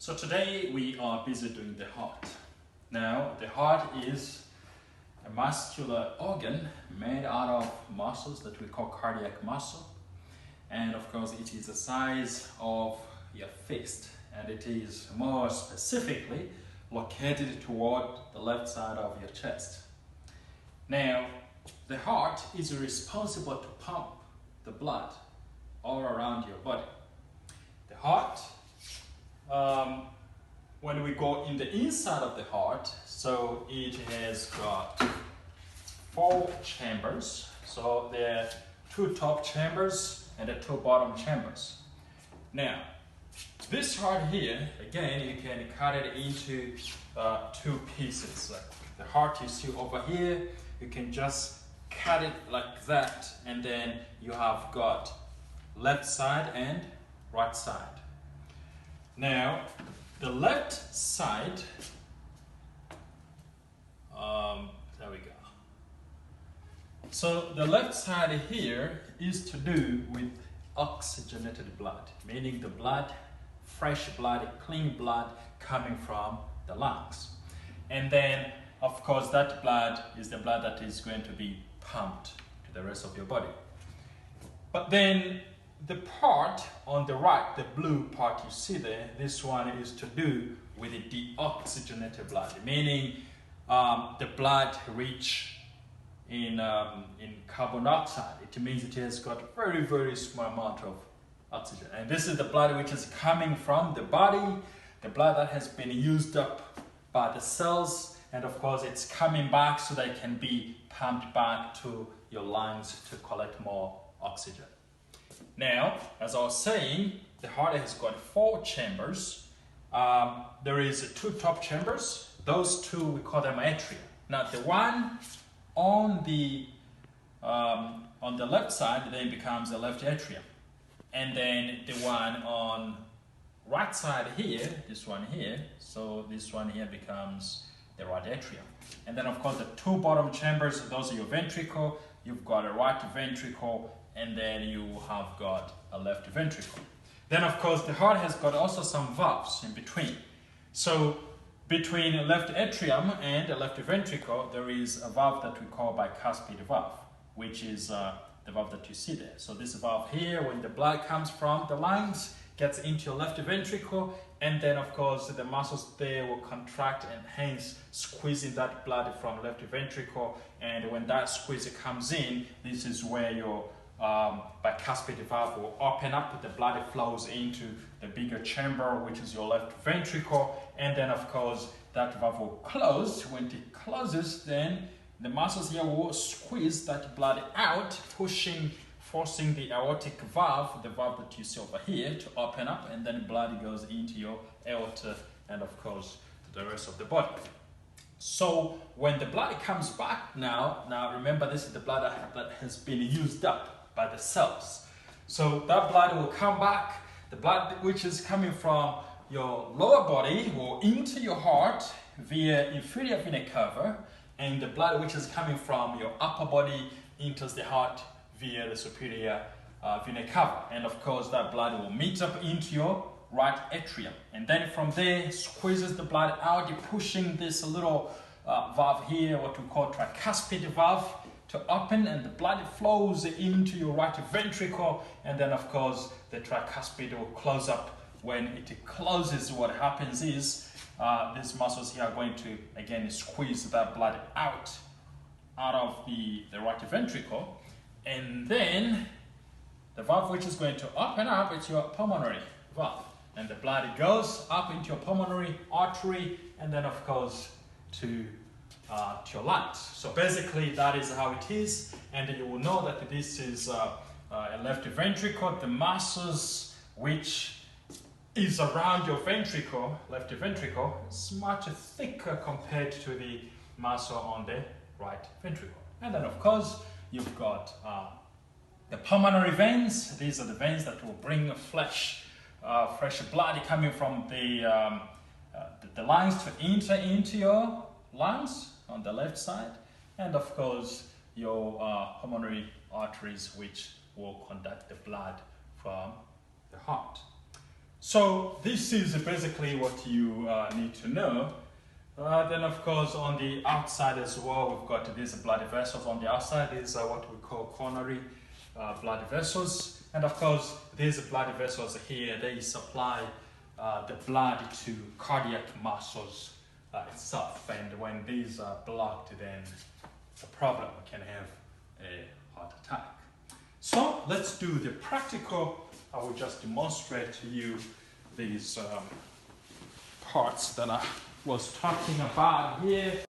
So today we are busy doing the heart. Now the heart is a muscular organ made out of muscles that we call cardiac muscle, and of course it is the size of your fist, and it is more specifically located toward the left side of your chest. Now the heart is responsible to pump the blood all around your body. The heart, when we go in the inside of the heart, so it has got 4 chambers. So there are 2 top chambers and 2 bottom chambers. Now, this heart here, again, you can cut it into 2 pieces. Like the heart you see over here, you can just cut it like that, and then you have got left side and right side. Now, the left side, there we go. So the left side here is to do with oxygenated blood, meaning the blood, fresh blood, clean blood coming from the lungs. And then, of course, that blood is the blood that is going to be pumped to the rest of your body. But then the part on the right, the blue part you see there, this one is to do with the deoxygenated blood, meaning the blood rich in carbon dioxide. It means it has got very, very small amount of oxygen. And this is the blood which is coming from the body, the blood that has been used up by the cells, and of course it's coming back so they can be pumped back to your lungs to collect more oxygen. Now, as I was saying, the heart has got 4 chambers. There is 2 top chambers. Those 2, we call them atria. Now, the one on the left side then becomes the left atrium, and then the one on right side here, this one here. So this one here becomes the right atrium. And then, of course, the 2 bottom chambers. Those are your ventricle. You've got a right ventricle, and then you have got a left ventricle. Then, of course, the heart has got also some valves in between. So between the left atrium and the left ventricle, there is a valve that we call bicuspid valve, which is the valve that you see there. So this valve here, when the blood comes from the lungs, gets into your left ventricle, and then of course the muscles there will contract and hence squeezing that blood from left ventricle. And when that squeeze comes in, this is where your bicuspid valve will open up, the blood flows into the bigger chamber, which is your left ventricle, and then of course that valve will close. When it closes, then the muscles here will squeeze that blood out, forcing the aortic valve, the valve that you see over here, to open up, and then blood goes into your aorta and of course to the rest of the body. So when the blood comes back now remember, this is the blood that has been used up by the cells. So that blood will come back. The blood which is coming from your lower body will into your heart via inferior vena cava, and the blood which is coming from your upper body enters the heart via the superior vena cava. And of course that blood will meet up into your right atrium, and then from there squeezes the blood out, pushing this little valve here, what we call tricuspid valve, to open, and the blood flows into your right ventricle, and then of course the tricuspid will close up. When it closes, what happens is these muscles here are going to again squeeze that blood out of the right ventricle, and then the valve which is going to open up is your pulmonary valve, and the blood goes up into your pulmonary artery, and then of course to your lungs. So basically that is how it is, and you will know that this is a left ventricle. The muscles which is around your ventricle, left ventricle, is much thicker compared to the muscle on the right ventricle. And then of course you've got the pulmonary veins. These are the veins that will bring fresh blood coming from the lungs to enter into your lungs on the left side, and of course your pulmonary arteries, which will conduct the blood from the heart. So this is basically what you need to know. Then of course on the outside as well, we've got these blood vessels. On the outside is what we call coronary blood vessels. And of course these blood vessels here, they supply the blood to cardiac muscles itself. And when these are blocked, then the problem can have a heart attack. So let's do the practical. I will just demonstrate to you these parts that I was talking about here.